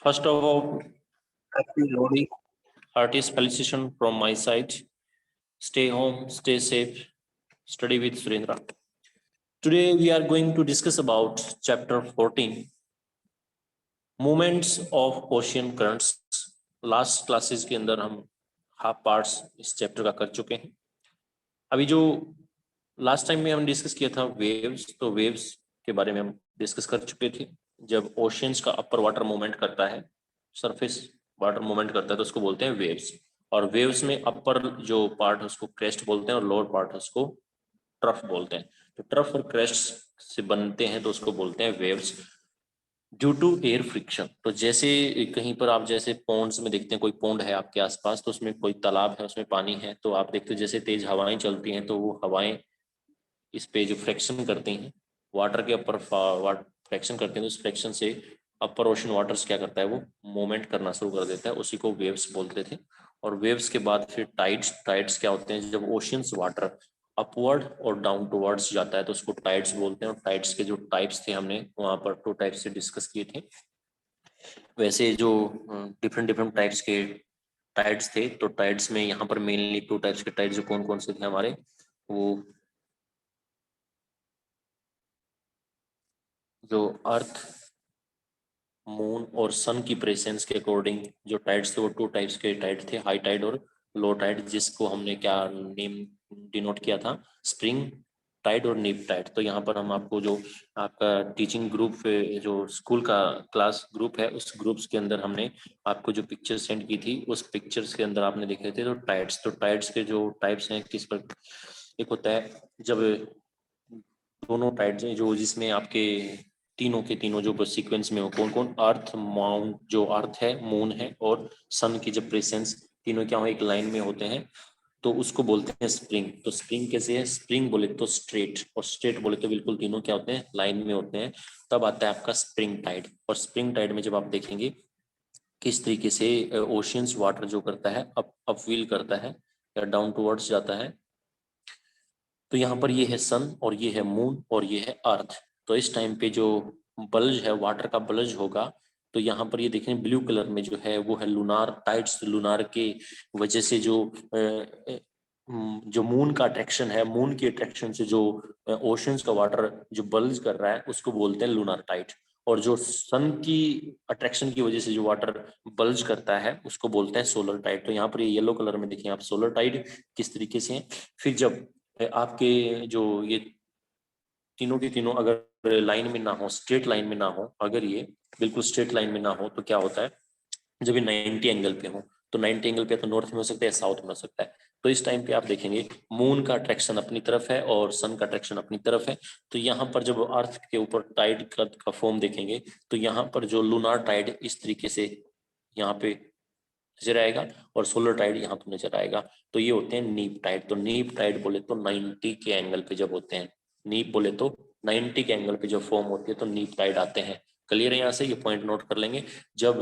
First of all, happy Lodi. Heartiest felicitation from my side. Stay home, stay safe, study with Surendra. Today we are going to discuss about chapter 14, Movements of Ocean Currents. Last classes के अंदर हम half parts इस chapter का कर चुके हैं. अभी जो लास्ट टाइम में हम डिस्कस किया था वेव्स, तो वेव्स के बारे में हम डिस्कस कर चुके थे. जब ओशियंस का अपर वाटर मूवमेंट करता है, सरफेस वाटर मूवमेंट करता है, तो उसको बोलते हैं वेव्स. और वेव्स में अपर जो पार्ट है उसको क्रेस्ट बोलते हैं और लोअर पार्ट है उसको ट्रफ बोलते हैं. तो ट्रफ और क्रेस्ट से बनते हैं तो उसको बोलते हैं waves due to air friction. तो जैसे कहीं पर आप जैसे पॉन्ड्स में देखते हैं, कोई पॉन्ड है आपके आसपास, तो उसमें कोई तालाब है, उसमें पानी है, तो आप देखते हो जैसे तेज हवाएं चलती हैं, तो वो हवाएं इस पे जो फ्रैक्शन करती हैं, वाटर के ऊपर फ्रैक्शन करते हैं, तो उस फ्रैक्शन से अपर ओशन वाटर्स क्या करता है, वो मूवमेंट करना शुरू कर देता है. उसी को वेव्स बोलते थे. और वेव्स के बाद फिर टाइड्स क्या होते हैं, जब ओशियंस वाटर अपवर्ड और डाउन टुवर्ड्स जाता है तो उसको टाइड्स बोलते हैं. और टाइड्स के जो टाइप्स थे हमने वहां पर 2 टाइप्स से डिस्कस किए थे. वैसे जो डिफरेंट डिफरेंट टाइप्स के टाइड्स थे, तो टाइड्स में यहाँ पर मेनली 2 टाइप्स के टाइड्स जो कौन कौन से थे हमारे, वो जो अर्थ, मून और सन की प्रेजेंस के अकॉर्डिंग जो टाइड्स थे वो 2 टाइप्स के टाइड थे, हाई टाइड और लो टाइड, जिसको हमने क्या नेम डिनोट किया था, स्प्रिंग टाइड और नीप टाइड. तो यहाँ पर हम आपको जो आपका टीचिंग ग्रुप जो स्कूल का क्लास ग्रुप है, उस ग्रुप्स के अंदर हमने आपको जो पिक्चर सेंड की थी, उस पिक्चर्स के अंदर आपने देखे थे तो टाइड्स के जो टाइप्स हैं किस पर, एक होता है जब दोनों टाइड्स हैं जो जिसमें आपके तीनों के तीनों जो सीक्वेंस में हो, कौन कौन, अर्थ, माउंट जो अर्थ है, मून है और सन की जब प्रेजेंस तीनों क्या हो एक लाइन में होते हैं, तो उसको बोलते हैं स्प्रिंग. तो स्प्रिंग कैसे है, स्प्रिंग बोले तो स्ट्रेट, और स्ट्रेट बोले तो बिल्कुल तीनों क्या होते हैं, लाइन में होते हैं. तब आता है आपका स्प्रिंग टाइड. और स्प्रिंग टाइड में जब आप देखेंगे किस तरीके से ओशियंस वाटर जो करता है अपव्हील करता है या डाउन टुवर्ड्स जाता है, तो यहाँ पर ये है सन और ये है मून और ये है अर्थ. तो इस टाइम पे जो बल्ज है, वाटर का बल्ज होगा, तो यहाँ पर ये देखें ब्लू कलर में जो है वो है लूनार टाइड्स. लूनार के वजह से जो मून का अट्रैक्शन है, मून की अट्रैक्शन से जो ओशंस का वाटर जो बल्ज कर रहा है उसको बोलते हैं लूनार टाइड. और जो सन की अट्रैक्शन की वजह से जो वाटर बल्ज करता है उसको बोलते हैं सोलर टाइड. तो यहाँ पर ये येलो कलर में देखिए आप सोलर टाइड किस तरीके से है. फिर जब आपके जो ये तीनों के तीनों अगर लाइन में ना हो, स्ट्रेट लाइन में ना हो, अगर ये बिल्कुल स्ट्रेट लाइन में ना हो, तो क्या होता है, जब ये 90 एंगल पे हो, तो 90 एंगल पे तो नॉर्थ में हो सकता है, साउथ में हो सकता है. तो इस टाइम पे आप देखेंगे मून का अट्रैक्शन अपनी तरफ है और सन का अट्रैक्शन अपनी तरफ है. तो यहाँ पर जब अर्थ के ऊपर टाइड का फॉर्म देखेंगे, तो यहाँ पर जो लूनार टाइड इस तरीके से यहाँ पे नजर आएगा और सोलर टाइड यहाँ पे नजर आएगा. तो ये होते हैं नीप टाइड. तो नीप टाइड बोले तो 90 के एंगल पे जब होते हैं, नीप बोले तो 90 के एंगल पे जब फॉर्म होती है तो नीप टाइड आते हैं. क्लियर है, यहाँ से ये पॉइंट नोट कर लेंगे. जब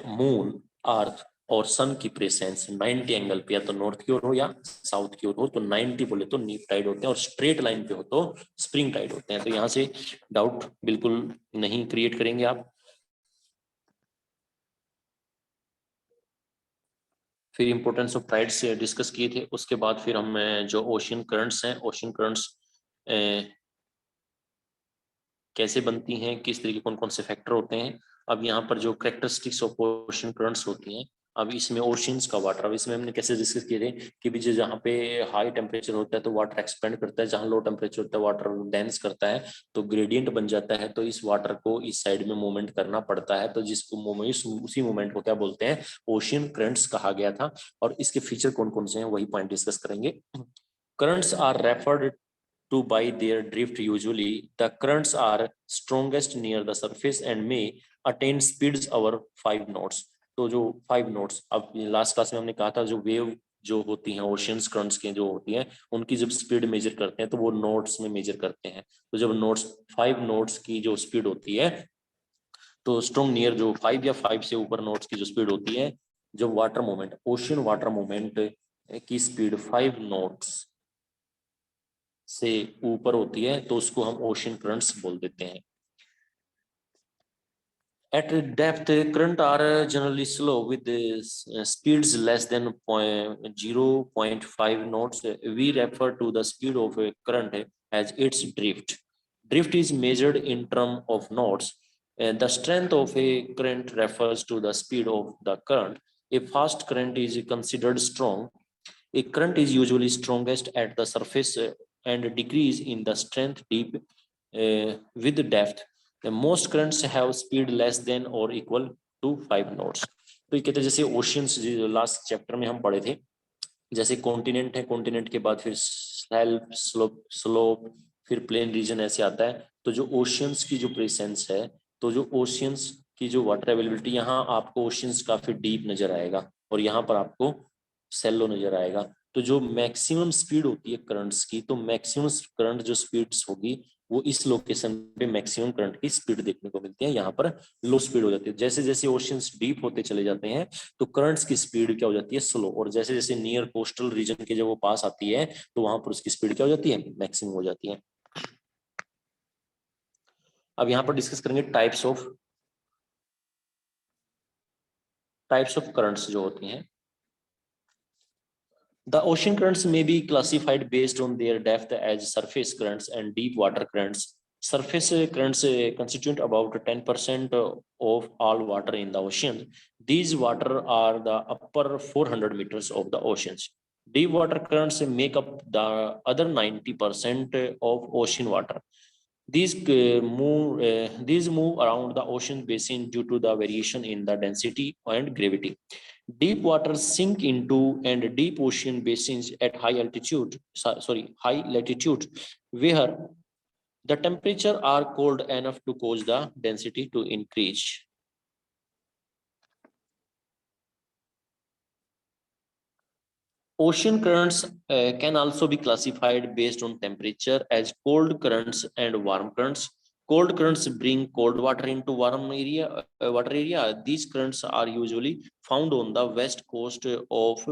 मून, अर्थ और सन की प्रेसेंस 90 एंगल पे या तो नॉर्थ की ओर हो या साउथ की ओर हो, तो 90 बोले तो नीप टाइड होते हैं, और स्ट्रेट लाइन पे हो तो स्प्रिंग टाइड होते हैं. तो यहाँ से डाउट बिल्कुल नहीं क्रिएट करेंगे आप. फिर इंपॉर्टेंस ऑफ टाइड्स से डिस्कस किए थे. उसके बाद फिर हम जो ओशियन करंट्स हैं, ओशियन करंट्स कैसे बनती हैं, किस तरीके कौन कौन से फैक्टर होते हैं. अब यहाँ पर जो करेक्टरिस्टिक्स ऑफ ओशियन करंट्स होती हैं, अब इसमें ओशियंस का वाटर, अब इसमें हमने कैसे डिस्कस किए थे कि भी जहाँ पे हाई टेम्परेचर होता है तो वाटर एक्सपेंड करता है, जहाँ लो टेम्परेचर होता है वाटर डेंस करता है, तो ग्रेडियंट बन जाता है. तो इस वाटर को इस साइड में मूवमेंट करना पड़ता है, तो जिसको उसी मूवमेंट को क्या बोलते हैं, ओशियन करंट्स कहा गया था. और इसके फीचर कौन कौन से हैं वही पॉइंट डिस्कस करेंगे. Currents are referred to by their drift. Usually the currents are strongest near the surface and may attain speeds over 5 knots. तो जो 5 knots, अब लास्ट क्लास में हमने कहा था जो वेव जो होती हैं ओशियंस करंट्स के जो होती हैं, उनकी जब स्पीड मेजर करते हैं तो वो नोट्स में मेजर करते हैं. तो जब नोट्स 5 नोट्स की जो स्पीड होती है, तो स्ट्रॉन्ग नियर जो 5 या 5 से ऊपर नोट्स की जो स्पीड होती है, जब water movement, ocean water movement की स्पीड 5 नोट्स से ऊपर होती है तो उसको हम ओशियन करंट्स बोल देते हैं. At depth, current are generally slow with speeds less than 0.5 knots. We refer to the speed of a current as its drift. Drift is measured in terms of knots. And the strength of a current refers to the speed of the current. A fast current is considered strong. A current is usually strongest at the surface and decrease in the strength deep with depth. The most currents have speed less than or equal to 5 knots. तो ये कहते हैं जैसे oceans last chapter में हम पढ़े थे, जैसे कॉन्टिनेंट है, कॉन्टिनेंट के बाद फिर सेल्फ स्लोप स्लोप फिर प्लेन रीजन ऐसे आता है। तो जो ओशियंस की जो प्रेजेंस है, तो जो ओशियंस की जो वाटर अवेलेबिलिटी, यहाँ आपको ओशियंस काफी डीप नजर आएगा और यहाँ पर आपको सेलो नजर आएगा। तो जो मैक्सिमम स्पीड होती है करंट्स की, तो मैक्सिमम करंट जो स्पीड्स होगी वो इस लोकेशन पे मैक्सिमम करंट की स्पीड देखने को मिलती है, यहाँ पर लो स्पीड हो जाती है। जैसे जैसे ओशियंस डीप होते चले जाते हैं तो करंट्स की स्पीड क्या हो जाती है, स्लो, और जैसे जैसे नियर कोस्टल रीजन के जब वो पास आती है तो वहां पर उसकी स्पीड क्या हो जाती है, मैक्सिमम हो जाती है। अब यहाँ पर डिस्कस करेंगे टाइप्स ऑफ करंट्स जो होती हैं। The ocean currents may be classified based on their depth as surface currents and deep water currents. Surface currents constitute about 10% of all water in the ocean. These water are the upper 400 meters of the oceans. Deep water currents make up the other 90% of ocean water. These move around the ocean basin due to the variation in the density and gravity. Deep water sink into and deep ocean basins at high latitude, where the temperature are cold enough to cause the density to increase. Ocean currents can also be classified based on temperature as cold currents and warm currents. Cold currents bring cold water into water area. These currents are usually found on the west coast of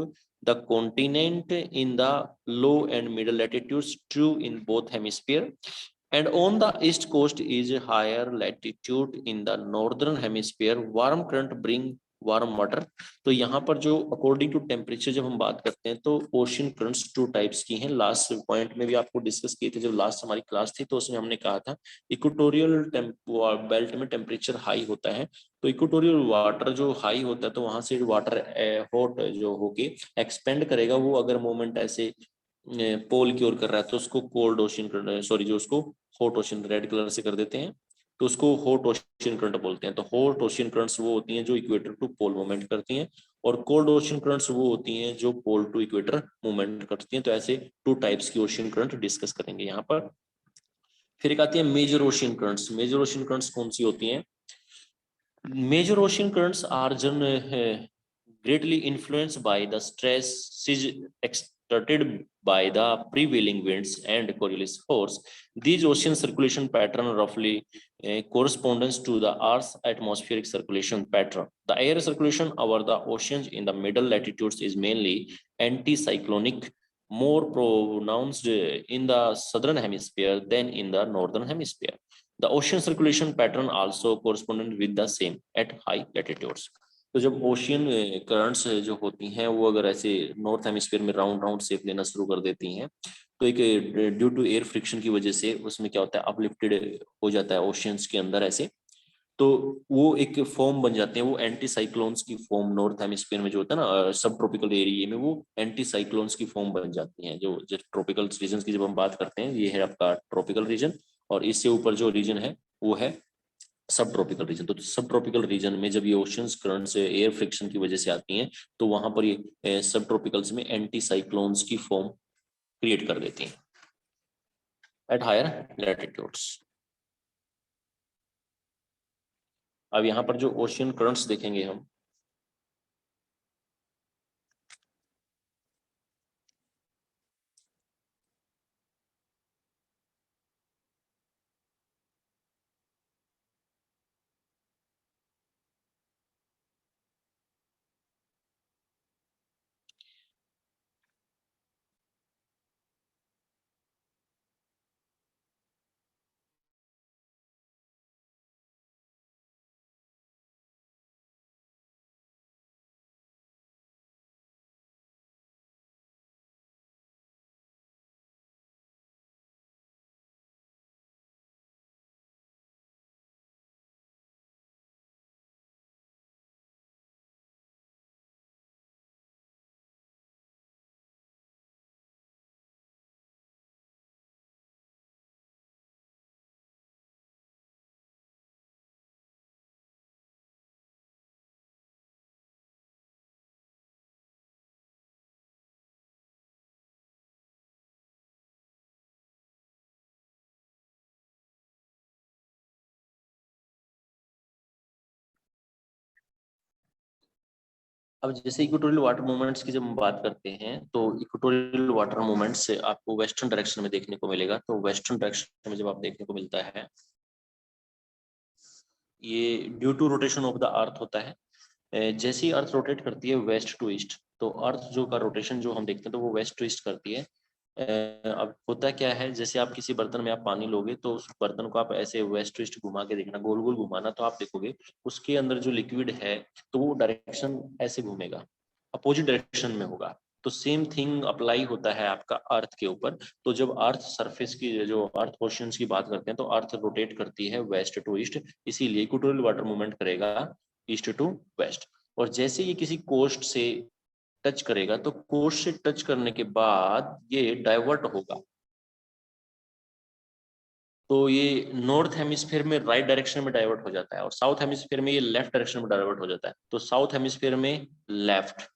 the continent in the low and middle latitudes, true in both hemispheres. And on the east coast is a higher latitude in the northern hemisphere. Warm current bring warm water. तो यहाँ पर जो according to temperature जब हम बात करते हैं तो ओशियन करंट्स टू टाइप्स की हैं। लास्ट पॉइंट में भी आपको डिस्कस किए थे, जब लास्ट हमारी क्लास थी तो उसमें हमने कहा था इक्वेटोरियल बेल्ट में टेम्परेचर हाई होता है, तो इक्वेटोरियल वाटर जो हाई होता है तो वहां से वाटर हॉट जो होके एक्सपेंड करेगा, वो अगर मूवमेंट ऐसे पोल की ओर कर रहा है तो उसको कोल्ड ओशन, सॉरी जो उसको हॉट ओशन रेड कलर से कर देते हैं तो उसको हॉट ओशन करंट बोलते हैं। तो हॉट ओशन करंट्स वो होती हैं जो इक्वेटर टू पोल मूवमेंट करती हैं, और कोल्ड ओशन करंट्स वो होती हैं जो पोल टू इक्वेटर मूवमेंट करती हैं। तो ऐसे टू टाइप्स की ओशन करंट डिस्कस करेंगे यहाँ पर। फिर एक आती है major ocean currents. Major ocean currents कौन सी होती हैं? Major ocean currents are greatly influenced by the stresses exerted by the prevailing winds and Coriolis force. These ocean circulation pattern roughly corresponds to the Earth's atmospheric circulation pattern. The air circulation over the oceans in the middle latitudes is mainly anticyclonic, more pronounced in the southern hemisphere than in the northern hemisphere. The ocean circulation pattern also corresponded with the same at high latitudes. तो जब ocean currents जो होती हैं वो अगर ऐसे north hemisphere में round round shape लेना शुरू कर देती हैं तो एक ड्यू टू एयर फ्रिक्शन की वजह से उसमें क्या होता है, अपलिफ्टेड हो जाता है ओशियंस के अंदर ऐसे, तो वो एक फॉर्म बन जाते हैं, वो एंटी साइक्लोन्स की फॉर्म नॉर्थ हेमिस्फीयर में जो होता है ना सब ट्रॉपिकल एरिया में, वो एंटी साइक्लोन्स की फॉर्म बन जाती हैं। जो ट्रॉपिकल रीजन की जब हम बात करते हैं, ये है आपका ट्रॉपिकल रीजन, और इससे ऊपर जो रीजन है वो है सब ट्रॉपिकल रीजन। तो सब ट्रॉपिकल रीजन में जब ये ओशंस करंट से एयर फ्रिक्शन की वजह से आती हैं तो वहां पर ये सब ट्रॉपिकल्स में एंटी साइक्लोन्स की फॉर्म क्रिएट कर देती हैं एट हायर लैटिट्यूड्स। अब यहाँ पर जो ओशियन करंट्स देखेंगे हम, अब जैसे इक्वेटोरियल वाटर मूवमेंट्स की जब हम बात करते हैं तो इक्वेटोरियल वाटर मूवमेंट से आपको वेस्टर्न डायरेक्शन में देखने को मिलेगा। तो वेस्टर्न डायरेक्शन में जब आप देखने को मिलता है, ये due to rotation of the earth होता है। जैसे ही अर्थ रोटेट करती है वेस्ट टू ईस्ट, तो अर्थ जो का रोटेशन जो हम देखते हैं तो वो वेस्ट टू ईस्ट करती है। अब होता क्या है, जैसे आप किसी बर्तन में आप पानी लोगे तो उस बर्तन को आप ऐसे वेस्ट टू ईस्ट घुमा के देखना, गोल गोल घुमाना, तो आप देखोगे उसके अंदर जो लिक्विड है तो वो डायरेक्शन ऐसे घूमेगा, अपोजिट डायरेक्शन में होगा। तो सेम थिंग अप्लाई होता है आपका अर्थ के ऊपर। तो जब अर्थ सरफेस की, जो अर्थ ओशियंस की बात करते हैं, तो अर्थ रोटेट करती है वेस्ट टू ईस्ट, इसीलिए इक्वेटोरियल वाटर मूवमेंट करेगा ईस्ट टू वेस्ट। और जैसे ये किसी कोस्ट से टच करेगा तो कोस्ट से टच करने के बाद ये डाइवर्ट होगा, तो ये नॉर्थ हेमिस्फीयर में राइट डायरेक्शन में डाइवर्ट हो जाता है और साउथ हेमिस्फीयर में ये लेफ्ट डायरेक्शन में डाइवर्ट हो जाता है। तो साउथ हेमिस्फीयर में लेफ्ट,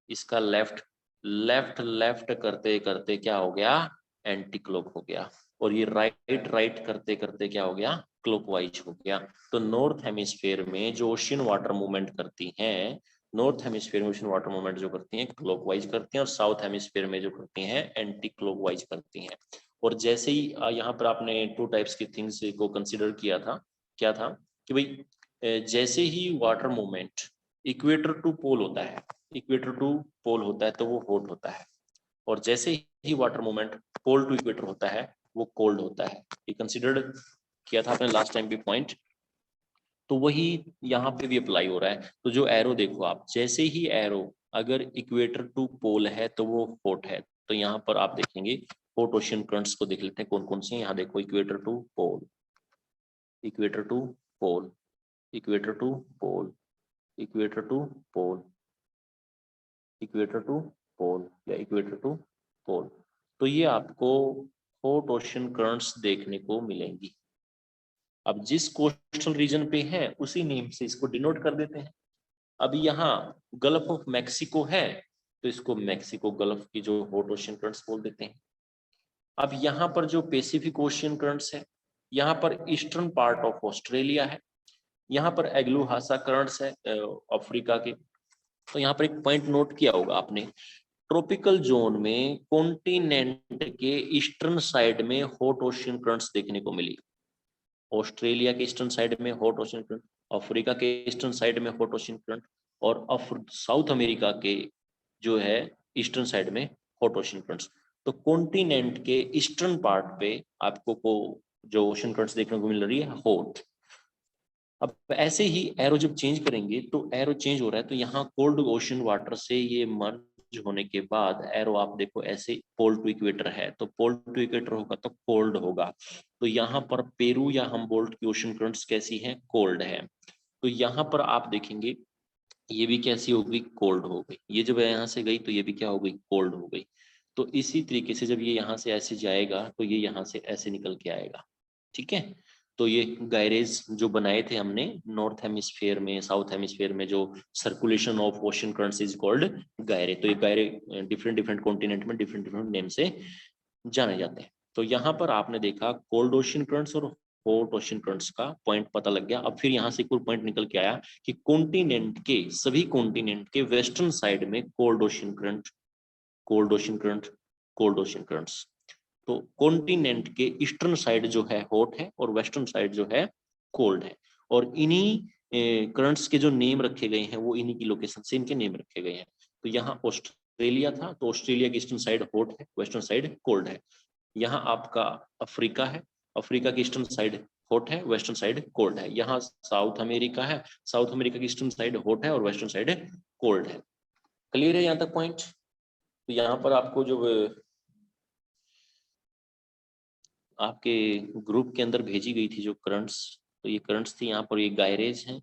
इसका लेफ्ट, लेफ्ट लेफ्ट करते करते क्या हो गया, एंटी क्लॉक हो गया। और ये राइट राइट करते करते क्या हो गया, क्लॉकवाइज हो गया। तो नॉर्थ हेमिस्फीयर में जो ओशियन वाटर मूवमेंट करती हैं, नॉर्थ हेमिस्फीयर में ओशियन वाटर मूवमेंट जो करती हैं क्लॉकवाइज करती हैं, और साउथ हेमिस्फीयर में जो करती हैं एंटी क्लॉकवाइज करती हैं। और जैसे ही यहाँ पर आपने टू टाइप्स की थिंग्स को कंसिडर किया था, क्या था कि भाई जैसे ही वाटर मूवमेंट इक्वेटर टू पोल होता है, इक्वेटर टू पोल होता है तो वो हॉट होता है, और जैसे ही water movement pole to equator होता है वो कोल्ड होता है। ये कंसिडर्ड किया था आपने लास्ट टाइम भी पॉइंट, तो वही यहाँ पे भी अप्लाई हो रहा है। तो जो एरो देखो आप, जैसे ही एरो अगर इक्वेटर टू पोल है तो वो हॉट है। तो यहाँ पर आप देखेंगे हॉट ओशियन करंट्स को देख लेते हैं कौन कौन से हैं। यहाँ देखो equator to pole, equator to pole, equator to pole, equator to pole, equator to pole या इक्वेटर टू पोल। तो ये आपको हॉट ओशन करंट्स देखने को मिलेंगी। अब जिस कोस्टल रीजन पे है उसी नेम से इसको डिनोट कर देते हैं। अब यहाँ गल्फ ऑफ मैक्सिको है तो इसको मैक्सिको गल्फ की जो हॉट ओशन करंट्स बोल देते हैं। अब यहाँ पर जो पैसिफिक ओशियन करंट्स है, यहाँ पर ईस्टर्न पार्ट ऑफ ऑस्ट्रेलिया है, यहाँ पर एग्लूहासा करंट्स है अफ्रीका के। तो यहाँ पर एक पॉइंट नोट किया होगा आपने, ट्रॉपिकल जोन में कॉन्टिनेंट के ईस्टर्न साइड में हॉट ओशियन करंट्स देखने को मिली। ऑस्ट्रेलिया के ईस्टर्न साइड में हॉट ओशियन करंट, अफ्रीका के ईस्टर्न साइड में हॉट ओशियन करंट, और साउथ अमेरिका के जो है ईस्टर्न साइड में हॉट ओशियन करंट्स। तो कॉन्टिनेंट के ईस्टर्न पार्ट पे आपको को जो ओशियन करंट्स देखने को मिल रही है हॉट। अब ऐसे ही एरो जब चेंज करेंगे तो एरो चेंज हो रहा है, तो यहाँ कोल्ड ओशन वाटर से ये मर्ज होने के बाद एरो आप देखो ऐसे पोल टू इक्वेटर है, तो पोल टू इक्वेटर होगा तो कोल्ड होगा। तो यहाँ पर पेरू या हमबोल्ट की ओशन करंट्स कैसी हैं, कोल्ड है। तो यहाँ पर आप देखेंगे ये भी कैसी हो गई, कोल्ड हो गई। ये जब यहाँ से गई तो ये भी क्या हो गई, कोल्ड हो गई। तो इसी तरीके से जब ये यहाँ से ऐसे जाएगा तो ये यहाँ से ऐसे निकल के आएगा। ठीक है, तो ये गायरेज जो बनाए थे हमने नॉर्थ हेमिस्फीयर में, साउथ हेमिस्फीयर में, जो circulation of ocean currents is called gyre. तो ये गायरे डिफरेंट डिफरेंट कॉन्टिनेंट में डिफरेंट डिफरेंट नेम से जाने जाते हैं। तो यहाँ पर आपने देखा कोल्ड ओशन करंट्स और हॉट ओशन करंट्स का पॉइंट पता लग गया। अब फिर यहाँ से एक और पॉइंट निकल के आया कि कॉन्टिनेंट के, सभी कॉन्टिनेंट के वेस्टर्न साइड में cold ocean current, cold ocean current, cold ocean currents. तो कॉन्टिनेंट के ईस्टर्न साइड जो है हॉट है और वेस्टर्न साइड जो है कोल्ड है। और इन्हीं करंट्स के जो नेम रखे गए हैं वो इन्हीं की लोकेशन से इनके नेम रखे गए हैं। तो यहाँ ऑस्ट्रेलिया था तो ऑस्ट्रेलिया की ईस्टर्न साइड हॉट है, वेस्टर्न साइड कोल्ड है। यहाँ आपका अफ्रीका है, अफ्रीका की ईस्टर्न साइड हॉट है, वेस्टर्न साइड कोल्ड है। यहाँ साउथ अमेरिका है, साउथ अमेरिका की ईस्टर्न साइड हॉट है और वेस्टर्न साइड कोल्ड है। क्लियर है यहाँ तक पॉइंट? तो यहाँ पर आपको जो आपके ग्रुप के अंदर भेजी गई थी जो करंट्स, तो ये करंट्स थी यहाँ पर, ये गायरेज हैं।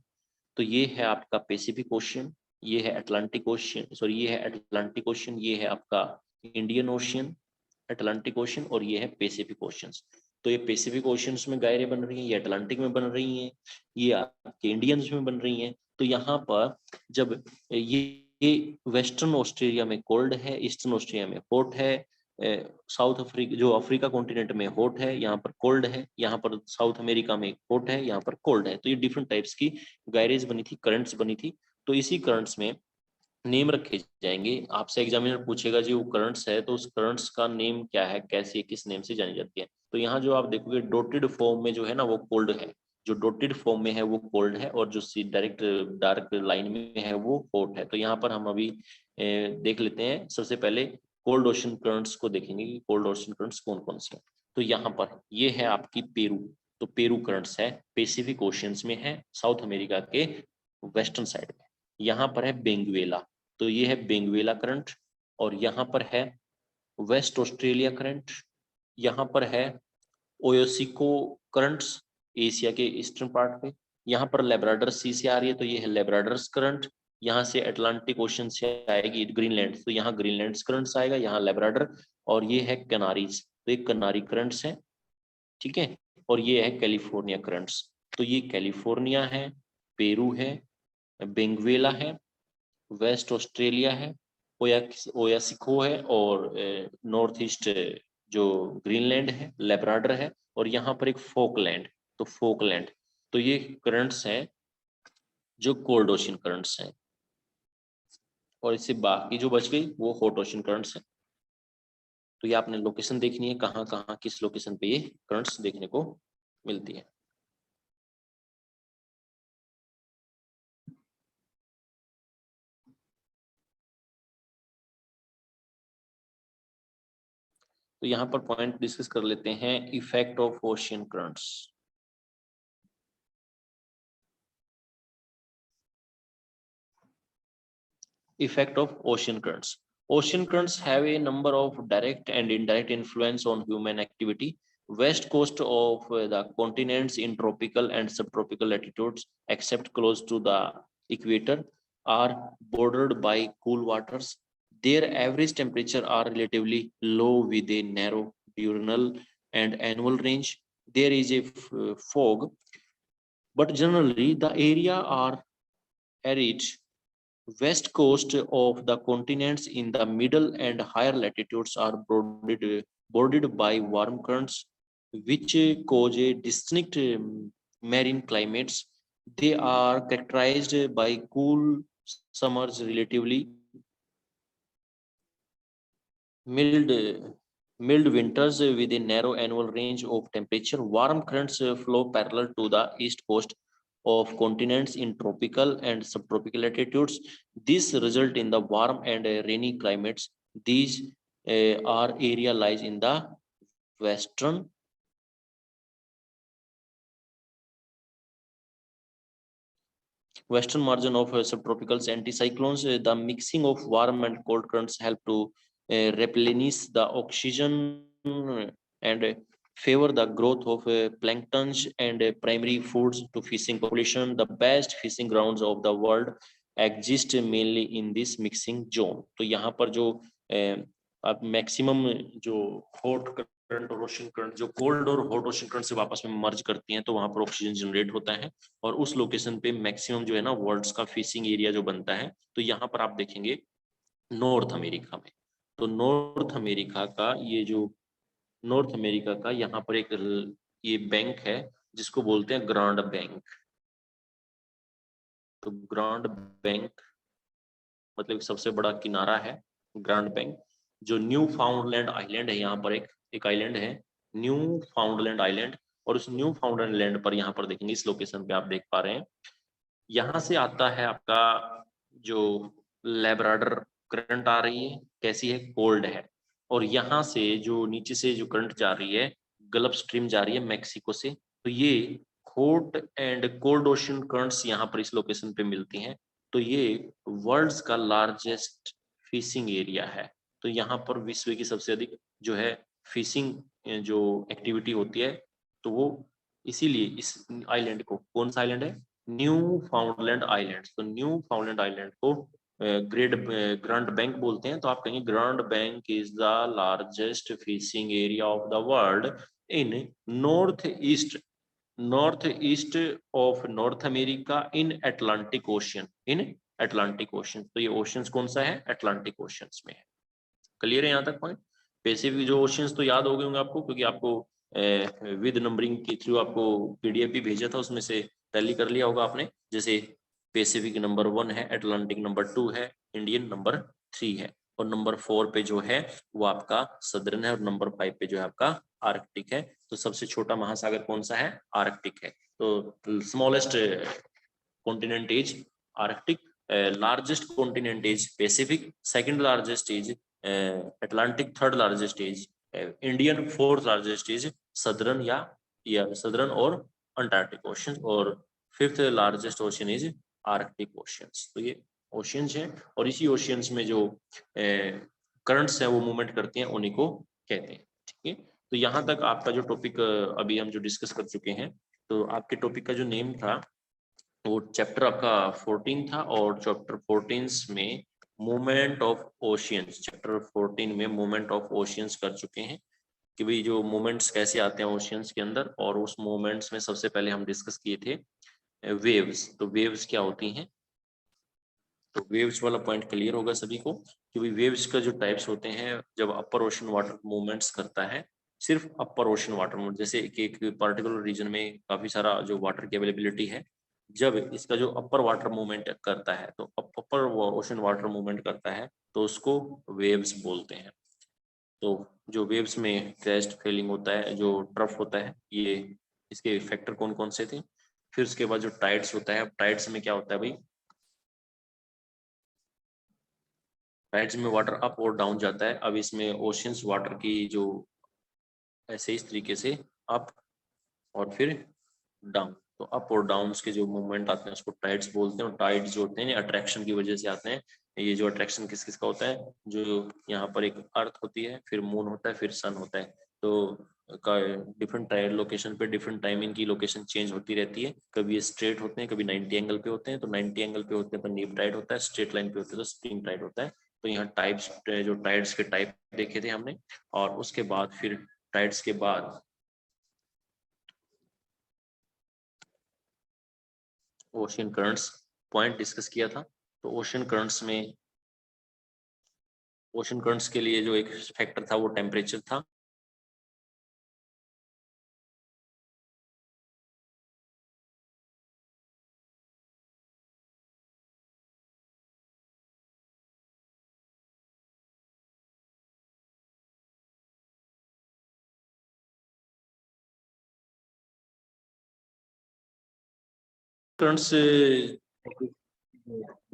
तो ये है आपका पैसिफिक ओशियन, ये है अटलांटिक ओशियन, सॉरी ये है अटलांटिक ओशियन, ये है आपका इंडियन ओशियन, अटलांटिक ओशियन, और ये है पैसिफिक ओशियन। तो ये पैसिफिक ओशियंस में गायरें बन रही हैं, ये अटलांटिक में बन रही हैं, ये आपके इंडियंस में बन रही हैं। तो यहाँ पर जब ये वेस्टर्न ऑस्ट्रेलिया में कोल्ड है, ईस्टर्न ऑस्ट्रेलिया में हॉट है, साउथ अफ्रीका जो अफ्रीका कॉन्टिनेंट में हॉट है, यहाँ पर कोल्ड है, यहाँ पर साउथ अमेरिका में हॉट है, यहाँ पर कोल्ड है। तो ये डिफरेंट टाइप्स की गायरेज बनी थी, करंट्स बनी थी। तो इसी करंट्स में नेम रखे जाएंगे। आपसे एग्जामिनर पूछेगा जी वो करंट्स है तो उस करंट्स का नेम क्या है, कैसी है, किस नेम से जानी जाती है। तो यहाँ जो आप देखोगे डॉटेड फॉर्म में जो है ना वो कोल्ड है, जो डॉटेड फॉर्म में है वो कोल्ड है, और जो सी डायरेक्ट डार्क लाइन में है वो हॉट है। तो यहाँ पर हम अभी देख लेते हैं। सबसे पहले कोल्ड ओशन करंट्स को देखेंगे कि कोल्ड ओशन करंट्स कौन कौन से हैं। तो यहाँ पर ये है आपकी पेरू। तो पेरू करंट्स है, पैसिफिक ओशियंस में है, साउथ अमेरिका के वेस्टर्न साइड में। यहाँ पर है बेंगुएला, तो ये है बेंगुएला करंट। और यहाँ पर है वेस्ट ऑस्ट्रेलिया करंट। यहाँ पर है ओयोसिको करंट्स, एशिया के ईस्टर्न पार्ट पे। यहाँ पर लेब्राडर सी से आ रही है तो ये है लेब्राडर्स करंट। यहाँ से अटलांटिक ओशन से आएगी ग्रीनलैंड, तो यहाँ ग्रीनलैंड करंट्स आएगा, यहाँ लेब्राडर। और ये है कनारीज, तो ये कनारी करंट्स है, ठीक है। और ये है कैलिफोर्निया करंट्स, तो ये कैलिफोर्निया है, पेरू है, बेंगुएला है, वेस्ट ऑस्ट्रेलिया है, ओयासिको है, और नॉर्थ ईस्ट जो ग्रीनलैंड है, लेब्राडर है, और यहाँ पर एक फोकलैंड। तो फोकलैंड, तो ये करंट्स हैं जो कोल्ड ओशन करंट्स हैं, और इससे बाकी जो बच गई वो हॉट ओशन करंट्स हैं। तो ये आपने लोकेशन देखनी है, कहाँ कहाँ किस लोकेशन पे ये करंट्स देखने को मिलती है। तो यहाँ पर पॉइंट डिस्कस कर लेते हैं, effect of ocean currents. Effect of ocean currents. Ocean currents have a number of direct and indirect influence on human activity. West coast of the continents in tropical and subtropical latitudes, except close to the equator, are bordered by cool waters. Their average temperature are relatively low with a narrow diurnal and annual range. There is a fog, but generally the area are arid. West coast of the continents in the middle and higher latitudes are bordered by warm currents, which cause a distinct marine climates. They are characterized by cool summers, relatively mild, mild winters with a narrow annual range of temperature. Warm currents flow parallel to the east coast of continents in tropical and subtropical latitudes. This result in the warm and rainy climates. These are area lies in the western margin of subtropicals anticyclones. The mixing of warm and cold currents help to replenish the oxygen and favor the growth of plankton and primary foods to fishing population. The best fishing grounds of the world exist mainly in this mixing zone. तो यहाँ पर जो अब maximum जो hot current और ocean current, जो cold और hot ocean current से वापस में मर्ज करती हैं, तो वहां पर ऑक्सीजन जनरेट होता है, और उस लोकेशन पे मैक्सिमम जो है ना वर्ल्ड्स का फिशिंग एरिया जो बनता है। तो यहाँ पर आप देखेंगे नॉर्थ अमेरिका में, तो नॉर्थ अमेरिका का ये जो नॉर्थ अमेरिका का यहाँ पर एक ये बैंक है जिसको बोलते हैं ग्रांड बैंक। तो ग्रांड बैंक मतलब सबसे बड़ा किनारा है ग्रांड बैंक। जो न्यू फाउंडलैंड आइलैंड है, यहाँ पर एक आइलैंड है न्यू फाउंडलैंड आइलैंड, और उस न्यू फाउंडलैंड लैंड पर यहाँ पर देखेंगे इस लोकेशन पे आप देख पा रहे हैं, यहाँ से आता है आपका जो लेब्राडर करंट आ रही है, कैसी है, कोल्ड है। और यहाँ से जो नीचे से जो करंट जा रही है गल्फ स्ट्रीम जा रही है मैक्सिको से, तो ये hot and cold ocean currents यहाँ पर इस लोकेशन पे मिलती हैं। तो ये वर्ल्ड्स का लार्जेस्ट फिशिंग एरिया है। तो यहाँ पर विश्व की सबसे अधिक जो है फिशिंग जो एक्टिविटी होती है, तो वो इसीलिए इस आइलैंड को, कौन सा आइलैंड है, न्यू फाउंडलैंड आइलैंड, तो न्यू फाउंडलैंड आइलैंड को ग्रांड बैंक बोलते हैं। तो आप कहेंगे grand bank is the largest fishing area of the world in north east of north America in Atlantic ocean, in Atlantic ocean. तो ये ओशियंस कौन सा है, अटलांटिक ओशियंस में है। क्लियर है यहाँ तक पॉइंट। पैसिफिक जो ओशियंस तो याद हो गए होंगे आपको, क्योंकि आपको विद नंबरिंग के थ्रू आपको पीडीएफ भी भेजा था, उसमें से टैली कर लिया होगा आपने। जैसे पैसिफिक नंबर 1 है, अटलांटिक नंबर 2 है, इंडियन नंबर 3 है, और नंबर 4 पे जो है वो आपका सदर्न है, और नंबर 5 पे जो है आपका आर्कटिक है। तो सबसे छोटा महासागर कौन सा है? आर्कटिक है। तो smallest continent is Arctic, largest continent is Pacific, second largest is Atlantic, third largest is Indian, fourth largest is southern या सदर्न और अंटार्कटिक ओशन, और fifth largest ocean is Arctic oceans. तो ये ओशियंस हैं, और इसी ओशियंस में जो करंट्स हैं वो मूवमेंट करती हैं, उन्हीं को कहते हैं। ठीक है, तो यहाँ तक आपका जो टॉपिक अभी हम जो डिस्कस कर चुके हैं, तो आपके टॉपिक का जो नेम था वो चैप्टर आपका 14 था, और चैप्टर 14 में मूवमेंट ऑफ ओशियंस, चैप्टर 14 में मूवमेंट ऑफ ओशियंस कर चुके हैं कि भाई जो मूवमेंट्स कैसे आते हैं ओशियंस के अंदर। और उस मूवमेंट्स में सबसे पहले हम डिस्कस किए थे वेव्स। तो वेव्स क्या होती हैं? तो वेव्स वाला पॉइंट क्लियर होगा सभी को कि भाई वेव्स का जो टाइप्स होते हैं, जब अपर ओशन वाटर मूवमेंट्स करता है, सिर्फ अपर ओशन वाटर मूवमेंट, जैसे एक पर्टिकुलर रीजन में काफी सारा जो वाटर की अवेलेबिलिटी है, जब इसका जो अपर वाटर मूवमेंट करता है, तो अपर ओशन वाटर मूवमेंट करता है, तो उसको वेव्स बोलते हैं। तो जो वेव्स में क्रेस्ट फेलिंग होता है, जो ट्रफ होता है, ये इसके फैक्टर कौन कौन से थे? फिर उसके बाद जो टाइड्स होता है, टाइड्स में क्या होता है भाई? टाइड्स में वाटर अप और डाउन जाता है। अब इसमें ओशियंस वाटर की जो ऐसे इस तरीके से अप और फिर डाउन, तो अप और डाउन के जो मूवमेंट आते हैं उसको टाइड्स बोलते हैं। और टाइड्स जो होते हैं अट्रैक्शन की वजह से आते हैं। ये जो अट्रैक्शन किस किस का होता है? जो यहाँ पर एक अर्थ होती है, फिर मून होता है, फिर सन होता है। तो डिफरेंट टाइड लोकेशन पे डिफरेंट टाइमिंग की लोकेशन चेंज होती रहती है। कभी ये स्ट्रेट होते हैं, कभी 90 एंगल पे होते हैं। तो 90 एंगल पे होते हैं तो नीप टाइड होता है, स्ट्रेट लाइन पे होते हैं तो स्प्रिंग टाइड होता है। तो यहाँ टाइप्स, जो टाइड्स के टाइप देखे थे हमने, और उसके बाद फिर टाइड्स के बाद ओशियन करंट्स पॉइंट डिस्कस किया था। तो ओशियन करंट्स में, ओशन करंट्स के लिए जो एक फैक्टर था वो टेम्परेचर था। करंट्स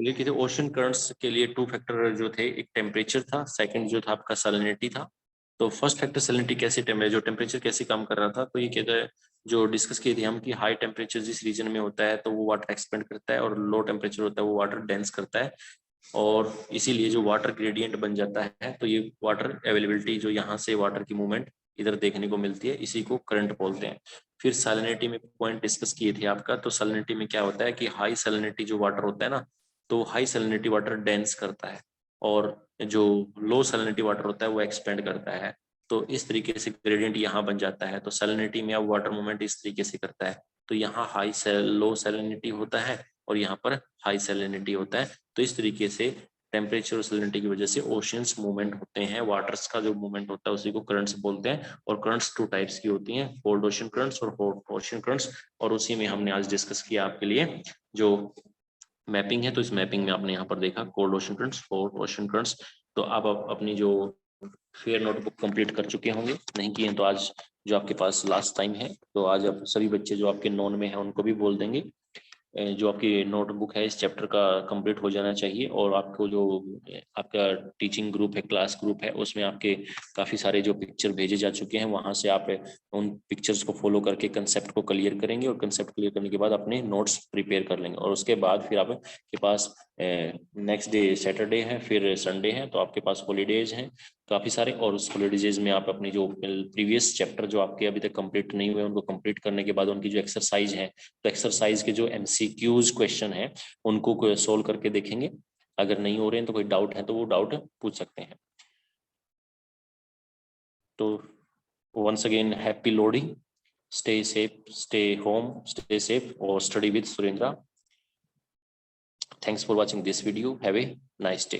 लेकिन ओशन करंट्स के लिए टू फैक्टर जो थे, एक टेम्परेचर था, सेकंड जो था आपका सैलिनिटी था। तो फर्स्ट फैक्टर सैलिनिटी कैसे जो टेम्परेचर कैसे काम कर रहा था, तो ये कहता है, जो डिस्कस किए थे हम कि हाई टेम्परेचर जिस रीजन में होता है तो वो वाटर एक्सपेंड करता है, और लो टेम्परेचर होता है वो वाटर डेंस करता है, और इसीलिए जो वाटर ग्रेडियंट बन जाता है। तो ये वाटर अवेलेबिलिटी, जो यहाँ से वाटर की मूवमेंट इधर देखने को मिलती है, इसी को करंट बोलते हैं। फिर सैलिनिटी में पॉइंट डिस्कस किए थे आपका। तो सैलिनिटी में क्या होता है कि हाई सैलिनिटी जो वाटर होता है ना, तो हाई सैलिनिटी वाटर डेंस करता है, और जो लो सैलिनिटी वाटर होता है वो एक्सपेंड करता है। तो इस तरीके से ग्रेडियंट यहाँ बन जाता है। तो सैलिनिटी में अब वाटर मूवमेंट इस तरीके से करता है। तो यहाँ लो सैलिनिटी होता है, और यहाँ पर हाई सैलिनिटी होता है। तो इस तरीके से टेम्परेचर और सैलिनिटी की वजह से ओशियंस मूवमेंट होते हैं। वाटर्स का जो मूवमेंट होता है उसी को करंट्स बोलते हैं। और करंट्स टू टाइप्स की होती हैं, कोल्ड ओशन करंट्स और हॉट ओशन करंट्स। और उसी में हमने आज डिस्कस किया आपके लिए जो मैपिंग है। तो इस मैपिंग में आपने यहाँ पर देखा cold ocean currents, hot ocean currents. तो आप अपनी जो फेयर नोटबुक कंप्लीट कर चुके होंगे, नहीं किए हैं तो आज जो आपके पास लास्ट टाइम है, तो आज आप सभी बच्चे जो आपके नॉन में हैं उनको भी बोल देंगे जो आपकी नोटबुक है इस चैप्टर का कंप्लीट हो जाना चाहिए। और आपको जो आपका टीचिंग ग्रुप है, क्लास ग्रुप है, उसमें आपके काफ़ी सारे जो पिक्चर भेजे जा चुके हैं, वहाँ से आप उन पिक्चर्स को फॉलो करके कंसेप्ट को क्लियर करेंगे, और कंसेप्ट क्लियर करने के बाद अपने नोट्स प्रिपेयर कर लेंगे। और उसके बाद फिर आपके पास नेक्स्ट डे सैटरडे है, फिर संडे है, तो आपके पास हॉलीडेज हैं काफ़ी सारे। और उस हॉलीडेज में आप अपनी जो प्रीवियस चैप्टर जो आपके अभी तक कंप्लीट नहीं हुए उनको कंप्लीट करने के बाद उनकी जो एक्सरसाइज है, तो एक्सरसाइज के जो एमसीक्यूज क्वेश्चन है उनको सोल्व करके देखेंगे। अगर नहीं हो रहे हैं तो कोई डाउट है तो वो डाउट पूछ सकते हैं। तो once again happy loading, stay safe, stay home, stay safe, और study with Surendra. Thanks for watching this video. Have a nice day.